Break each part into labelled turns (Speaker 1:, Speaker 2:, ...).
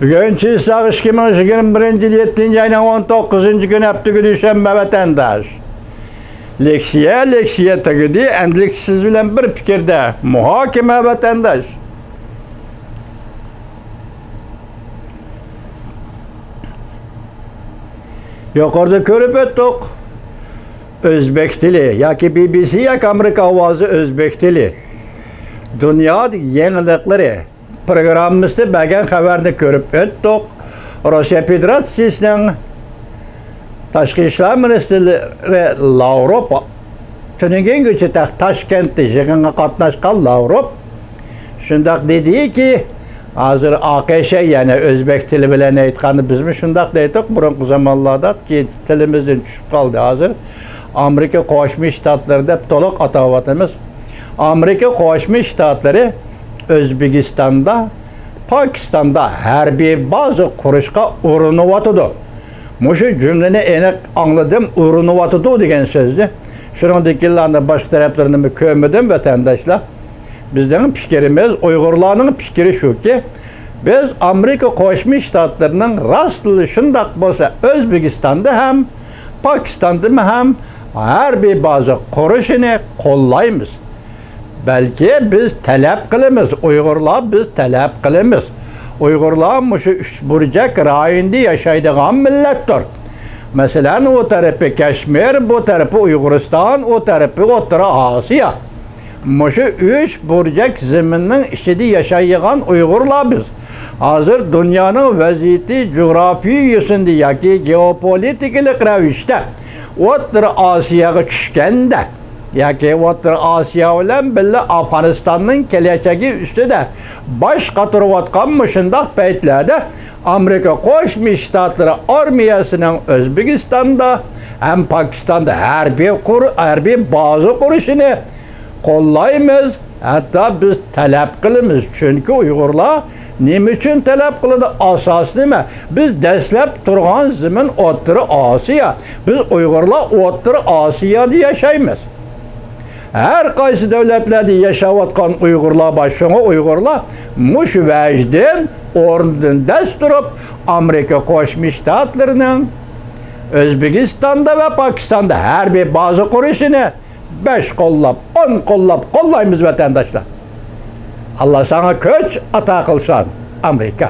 Speaker 1: Bugün sizler 2021 yıl 7. ayının 19. günü hafta düşenbe vatandaş. Leksiye tagidi endliksiz bilen bir fikirde muhakeme vatandaş. Yukarıda körüp ettik. Özbek dili, ya ki BBC ya ki Amerika avazı Özbek dili. Dünya yenilikleri programımızda belgen haberini görüp ettik. Rusya Federasyası'nın Tashqi ishlar ministrlari Lavrov tuningen gücü Toshkentda yig'inga qatnashgan Lavrov shundoq dediki, hozir AQSh ya'ni o'zbek tili bilan aytganda bizmi shundoq deydik, burungi zamonlarda tilimizdan tushib qoldi. Hozir Amerika Qo'shma Shtatlarida to'liq atayapmiz. Amerika Qo'shma Shtatlari O'zbekistonda, Pokistonda harbiy baza qurishga urinyapti. Muşu cümleni enek anladım, uğrunuvatıdı degen sözü. Şunundakilerinde baş taraflarını kömmedim vatandaşlar. Bizden fikrimiz, Uygurlarının fikri şu ki, biz Amerika Qo'shma Shtatlarının rastlı şundaq bolsa Özbekistan'da hem Pakistan'da hem harbiy baza qurishini qo'llaymiz. Belki biz talep qilamiz, Uygurlar biz talep qilamiz. Uygurlar şu burcak rayonda yaşaydigan millettir. Mesela o tarafı Keşmir, bu tarafı Uyguristan, o tarafı Orta Asya. Şu üç burcak zeminin içinde yaşayan Uygurlar biz. Hazır dünyanın vaziyeti coğrafi yüzünde yaki geopolitiklik ravişte Orta Asya'ya düşkende yaki Orta Asya bilen bile Afganistan'ın geleceği üstüde baş qatırıvatqan şundaq paytlarda Amerika Qo'shma Shtatları armiyasının Özbekistan'da hem Pakistan'da harbiy baza qurishini qo'llaymiz. Hatta biz talep qilamiz. Çünkü Uygurlar nima uchun talep qiladi? Asosli nima? Biz dastlab turgan zemin O'rta Osiyo. Biz Uygurlar O'rta Osiyoda yashaymiz. Her qaysi devletlerde yaşayotgan Uygurlar başına Uygurlar muş vecdin orundan dest durup Amerika Qo'shma Shtatlarının Özbekistan'da ve Pakistan'da her bir bazı kuruşunu 5 qo'llab, 10 qo'llab qo'llaymiz vatandaşlar. Allah sana köç ata kılsan Amerika.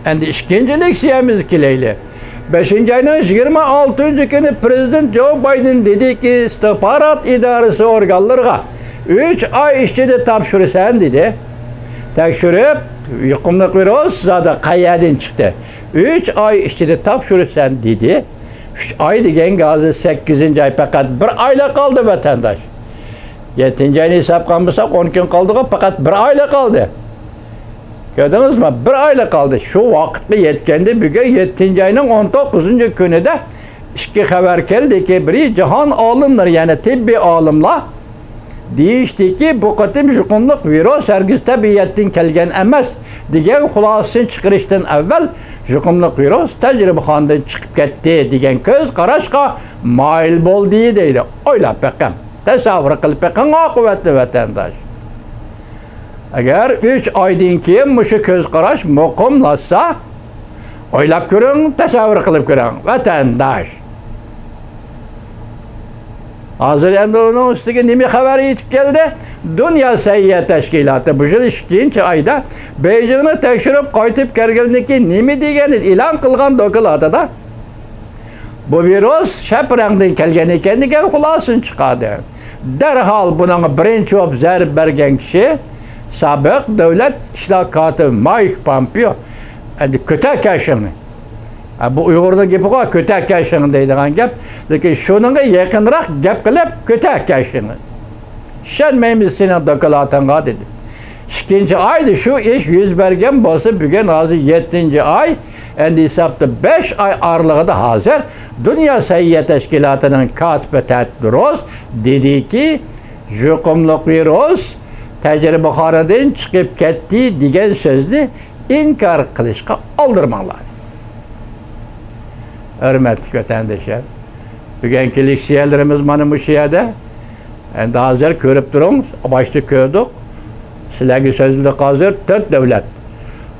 Speaker 1: Endi ikinci leksiyamiz kileyli. 5. ayının 26. günü Prezident Joe Biden dedi ki istihbarat idaresi organlarına 3 ay içinde tapşırırsan dedi. Tekşürüp yuqumliq virus zaten qayerden çıktı. 3 ay içinde tapşırırsan dedi. 3 ay degen gazı 8. ay fakat 1 ayla kaldı vatandaş. 7. ayını hesap kalmışsak 10 gün kaldı fakat 1 ayla kaldı. Gördünüz mü? 1 ayla kaldı. Şu vakitte yetkende bugün 7. ayının 19. günü de iki haber geldi ki biri cihan alimleri yani tibbi alimler deyişti ki bu katim yuqumliq virus hergiz tabiiyatdan kelgan emas degan xulosasini chiqarishdan avval yuqumliq virus tajribaxonadan chiqib ketdi degan ko'z qarashga moyil bo'ldi deydi. O'ylab bakın. Tasavvur qilib bakın oqibatli vatandosh. Eğer 3 aydan keyin şu göz qarash muqimlashsa, o'ylab ko'ring, tasavvur qilib ko'ring vatandosh. Hozir endi uning ustiga nima xabar yetib keldi? Dünya Sayyiat Tashkiloti bu yil 2. ayda Beijingni tekshirib qaytib kelgandan keyin nima degani e'lon qilgan dokladida bu virus shaprangdan kelgan ekan degan xulosani chiqadi. Darhol buning birinchi bo'lib zarb bergan kishi Sabiq Devlet İşler Katibi Mike Pompeo kötek yaşını. Bu Uygur'da gibi var kötek yaşını deydiğen gap. Lakin şununla yakınrak gap kılıp kötek yaşını. Şenmeyimiz senin dokulatına dedi. 2. ayda şu iş yüz bergen bolsa bugün hazır 7. ay. Endi hesapta 5 ay aralığında hazır. Dünya Sayyiat Teşkilatı'nın katibi Tedros dedi ki yuqumliq virus tecrübehaneden çıkıp ketdi degan sözünü inkar qilishga aldırmanglar. Hürmetli vatandaşlar, bugungi leksiyalarimiz mana bu yerda. Endi hozir ko'rib turibsiz, başta ko'rdik. Sizlarga so'zlik hozir 4 davlat.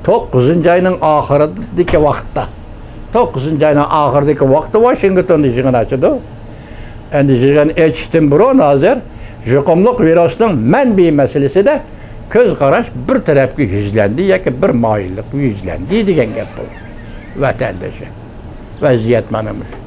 Speaker 1: 9 ayının ahırındaki vakitte. 9 ayının ahırdaki vakitte Washington'da jığın açıdı. Endi jığın etiştin buro nazır, juqumluq virusning manbi meselesi de köz qaraş bir tarafga yuzlandi yoki bir moyillik yuzlandi degan gap bu. Vatandaşı. Vaziyat mana bu.